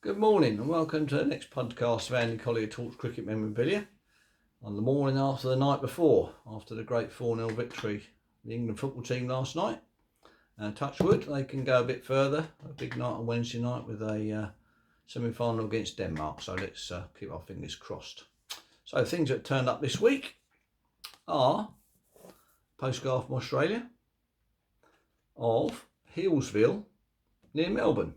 Good morning and welcome to the next podcast of Andy Collier-talks cricket memorabilia on the morning after the night before, after the great 4-0 victory of the England football team last night. Touch wood, they can go a bit further. A big night on Wednesday night with a semi-final against Denmark, so let's keep our fingers crossed. So things that turned up this week are postcard from Australia of Hillsville near Melbourne,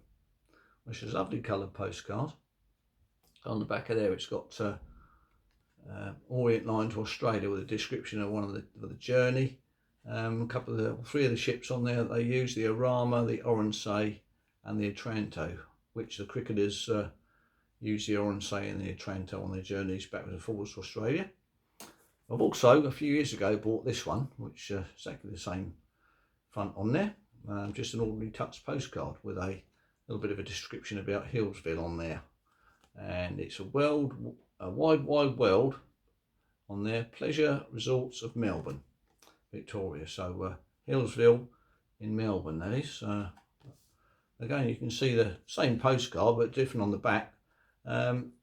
which is a lovely coloured postcard. On the back of there it's got Orient Line to Australia with a description of the journey. Three of the ships on there that they use, the Arama, the Oronsay and the Otranto, which the cricketers use the Oronsay and the Otranto on their journeys backwards and forwards to Australia. I've also, a few years ago, bought this one, which is exactly the same front on there, just an ordinary touch postcard with a little bit of a description about Hillsville on there, and it's a wide world on there, pleasure resorts of Melbourne, Victoria. So Hillsville in Melbourne, that is. Again, you can see the same postcard but different on the back,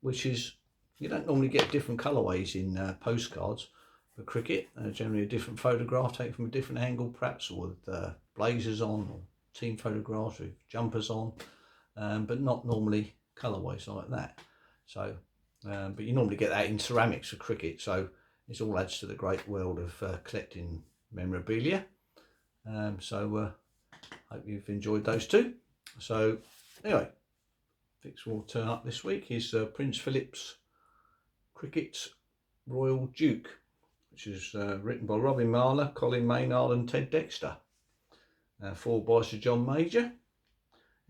which is, you don't normally get different colourways in postcards for cricket. Generally a different photograph taken from a different angle, perhaps with blazers on, or team photographs with jumpers on, but not normally colourways like that. So, but you normally get that in ceramics for cricket, so it all adds to the great world of collecting memorabilia. Hope you've enjoyed those two. So anyway, Fix will turn up this week is Prince Philip's Cricket's Royal Duke, which is written by Robin Marler, Colin Maynard and Ted Dexter. Forward by Sir John Major.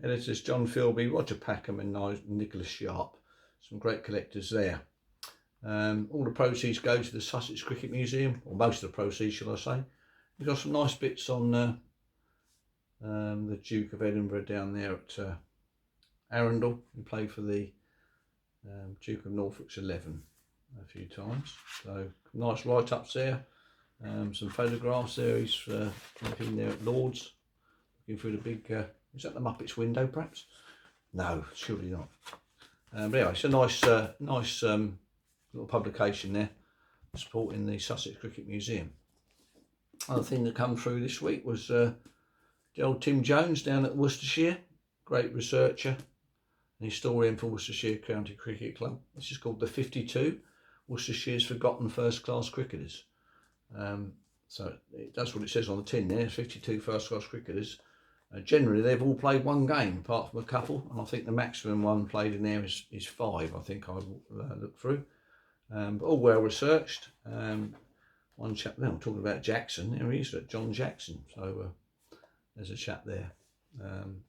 Editors John Philby, Roger Packham and Nicholas Sharp. Some great collectors there. All the proceeds go to the Sussex Cricket Museum, or most of the proceeds, shall I say. We've got some nice bits on the Duke of Edinburgh down there at Arundel. He played for the Duke of Norfolk's 11 a few times. So nice write-ups there. Some photographs there. He's in there at Lord's, looking through the big... is that the Muppets window, perhaps? No, surely not. But anyway, it's a nice little publication there, supporting the Sussex Cricket Museum. Other thing that come through this week was the old Tim Jones down at Worcestershire, great researcher and historian for Worcestershire County Cricket Club. This is called the 52, Worcestershire's Forgotten First Class Cricketers. So that's what it says on the tin there, 52 first class cricketers. Generally they've all played one game apart from a couple, and I think the maximum one played in there is 5, I think I looked through. But all well researched. One chap there, I'm talking about Jackson, there he is, John Jackson, so there's a chap there.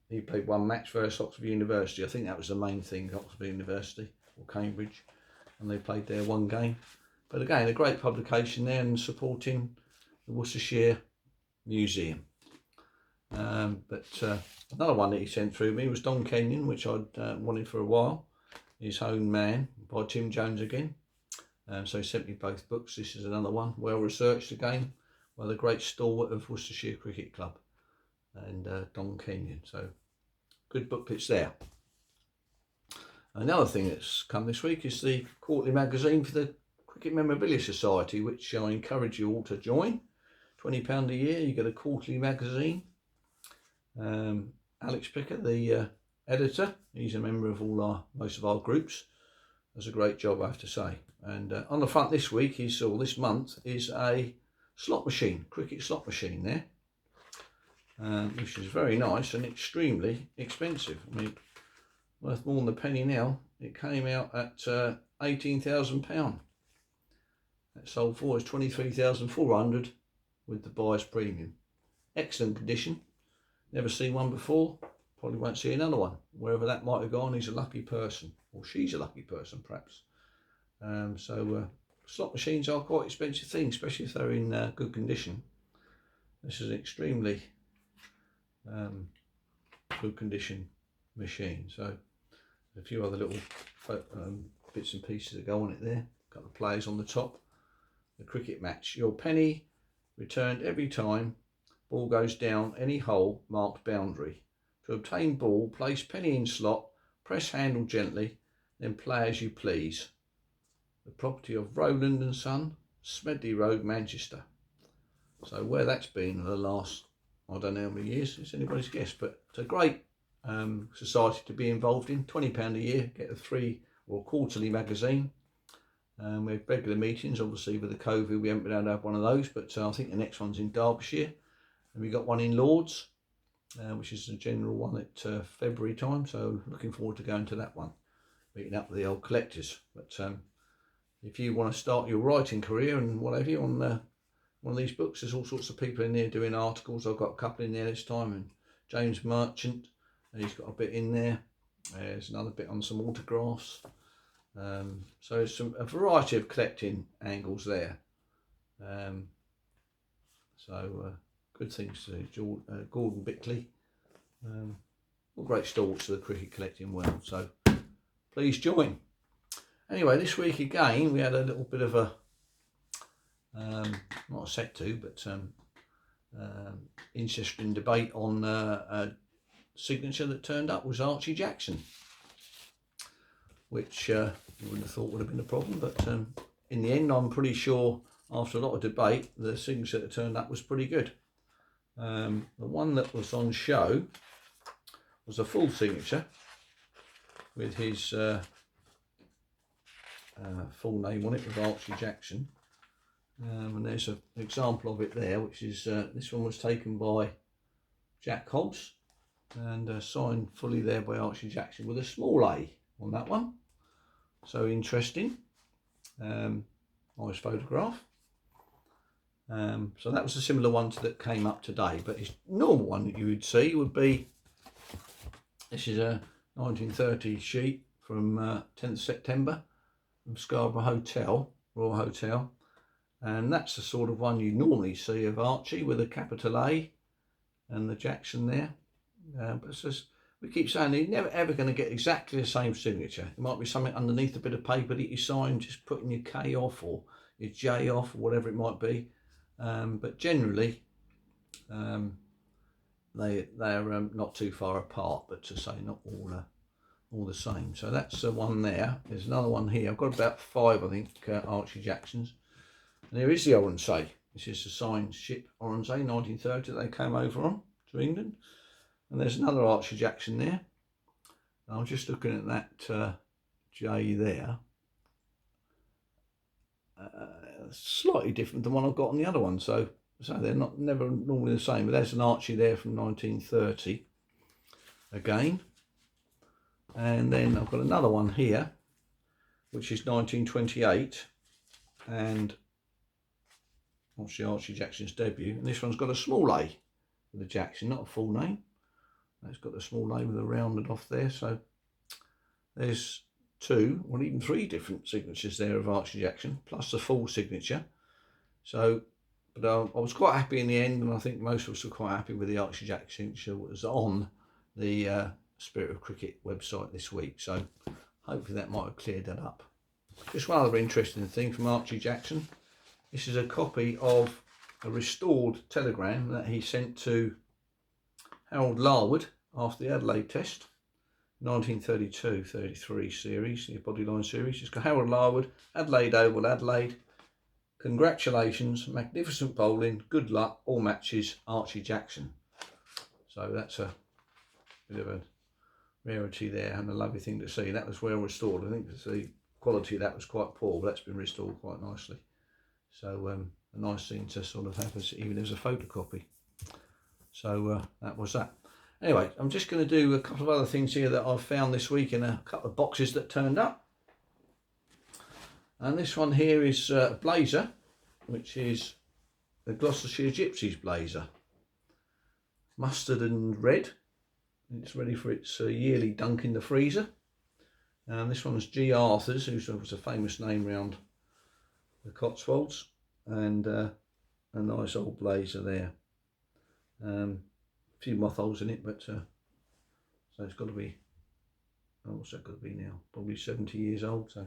He played one match versus Oxford University. I think that was the main thing, Oxford University or Cambridge, and they played there one game. But again, a great publication there and supporting the Worcestershire Museum. But another one that he sent through me was Don Kenyon, which I'd wanted for a while. His Own Man by Tim Jones again. So he sent me both books. This is another one, well researched again by the great stalwart of Worcestershire Cricket Club and Don Kenyon. So good booklets there. Another thing that's come this week is the quarterly magazine for the Cricket Memorabilia Society, which I encourage you all to join. £20 a year, you get a quarterly magazine. Alex Picker, the editor, he's a member of most of our groups, does a great job, I have to say. And on the front this month is a slot machine, cricket slot machine there, which is very nice and extremely expensive. I mean, worth more than a penny now. It came out at £18,000. That sold for is £23,400 with the buyer's premium. Excellent condition. Never seen one before. Probably won't see another one. Wherever that might have gone, he's a lucky person, or she's a lucky person, perhaps. Slot machines are quite expensive things, especially if they're in good condition. This is an extremely good condition machine. So there's a few other little bits and pieces that go on it there. A couple of players on the top. The cricket match. Your penny returned every time ball goes down any hole marked boundary. To obtain ball, place penny in slot, Press handle gently, then play as you please. The property of Rowland and Son, Smedley Road, Manchester. So where that's been for the last, I don't know how many years, it's anybody's guess, but it's a great society to be involved in. £20 a year, get a 3 or quarterly magazine. We have regular meetings. Obviously with the COVID we haven't been able to have one of those, but I think the next one's in Derbyshire, and we got one in Lords, which is a general one at February time, so looking forward to going to that one, meeting up with the old collectors. But if you want to start your writing career and whatever you on one of these books, there's all sorts of people in there doing articles. I've got a couple in there this time, and James Merchant, he's got a bit in there. There's another bit on some autographs. So there's a variety of collecting angles there. Good things to do. Gordon Bickley, all great stalwarts of the cricket collecting world. So please join. Anyway, this week again we had a little bit of a not a set to, but interesting debate on a signature that turned up was Archie Jackson, which you wouldn't have thought would have been a problem, but in the end I'm pretty sure after a lot of debate the signature that turned up was pretty good. The one that was on show was a full signature with his full name on it, with Archie Jackson, and there's an example of it there, which is this one was taken by Jack Hobbs and signed fully there by Archie Jackson with a small A on that one. So interesting. Nice photograph. So that was a similar one to that came up today, but his normal one that you would see would be, this is a 1930 sheet from 10th September from Scarborough Hotel, Royal Hotel, and that's the sort of one you normally see of Archie with a capital A and the Jackson there. But it's just, we keep saying you're never ever going to get exactly the same signature. It might be something underneath a bit of paper that you sign, just putting your K off or your J off or whatever it might be. But generally they're not too far apart, but to say not all the same. So that's one there. There's another one here. I've got about 5, I think, Archie Jacksons. And there is the Oronsay. This is the signed ship Oronsay, 1930, they came over on to England. And there's another Archie Jackson there. I'm just looking at that J there. Slightly different than one I've got on the other one, so they're never normally the same. But there's an Archie there from 1930 again, and then I've got another one here which is 1928, and obviously Archie Jackson's debut, and this one's got a small A with a Jackson, not a full name. It's got the small name with a rounded off there. So there's 2 or even 3 different signatures there of Archie Jackson, plus the full signature. So, but I was quite happy in the end, and I think most of us were quite happy with the Archie Jackson signature that was on the Spirit of Cricket website this week. So hopefully that might have cleared that up. Just one other interesting thing from Archie Jackson. This is a copy of a restored telegram that he sent to Harold Larwood after the Adelaide Test, 1932-33 series, the Bodyline series. It's got Harold Larwood, Adelaide Oval, Adelaide. Congratulations, magnificent bowling, good luck, all matches, Archie Jackson. So that's a bit of a rarity there and a lovely thing to see. That was well restored. I think the quality of that was quite poor, but that's been restored quite nicely. So a nice thing to sort of have as even as a photocopy. So that was that. Anyway, I'm just going to do a couple of other things here that I've found this week in a couple of boxes that turned up. And this one here is a blazer, which is the Gloucestershire Gypsies blazer. Mustard and red. It's ready for its yearly dunk in the freezer. And this one's G. Arthur's, who's a famous name round the Cotswolds. And a nice old blazer there. A few moth holes in it, but so it's got to be, what's that got to be now? Probably 70 years old, so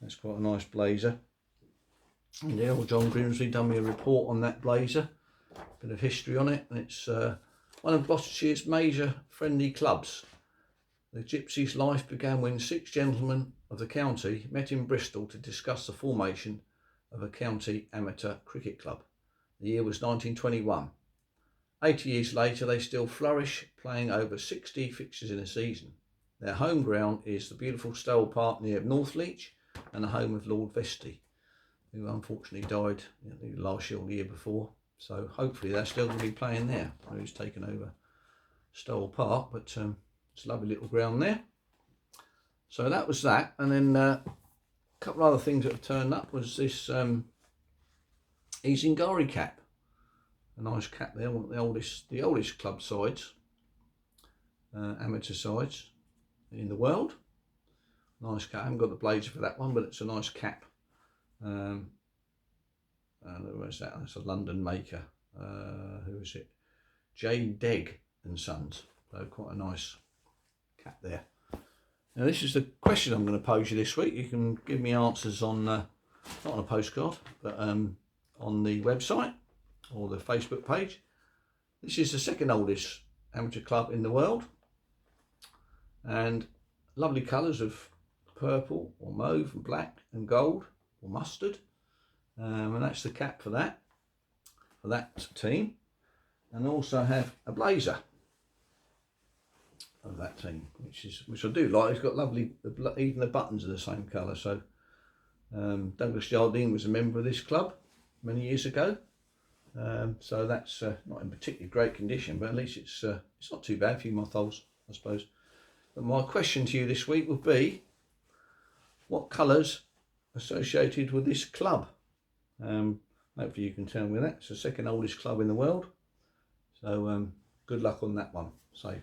that's quite a nice blazer. And yeah, old John Grimsley done me a report on that blazer, bit of history on it, and it's one of Gloucestershire's major friendly clubs. The gypsy's life began when 6 gentlemen of the county met in Bristol to discuss the formation of a county amateur cricket club. The year was 1921. 80 years later, they still flourish, playing over 60 fixtures in a season. Their home ground is the beautiful Stowell Park near Northleach, and the home of Lord Vestey, who unfortunately died last year or the year before. So hopefully they're still going to be playing there. Who's taken over Stowell Park, but it's a lovely little ground there. So that was that, and then a couple of other things that have turned up was this Ezingari cap. A nice cap there, one of the oldest club sides, amateur sides in the world. Nice cap. I haven't got the blazer for that one, but it's a nice cap. Where's that? That's a London maker. Who is it? J. Degg and Sons. So quite a nice cap there. Now this is the question I'm going to pose you this week. You can give me answers on, not on a postcard, but on the website or the Facebook page. This is the second oldest amateur club in the world, and lovely colours of purple or mauve and black and gold or mustard, and that's the cap for that team. And also have a blazer of that team, which I do like. It's got lovely, even the buttons are the same colour. So Douglas Jardine was a member of this club many years ago. So that's not in particularly great condition, but at least it's not too bad. A few moth holes, I suppose. But my question to you this week would be, what colours associated with this club? Hopefully you can tell me that. It's the second oldest club in the world. So good luck on that one. So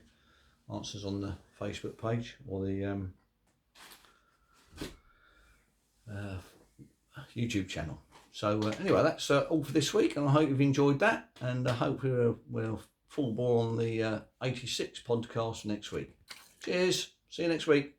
answers on the Facebook page or the YouTube channel. So anyway, that's all for this week, and I hope you've enjoyed that, and I hope we're full bore on the 86 podcast next week. Cheers, see you next week.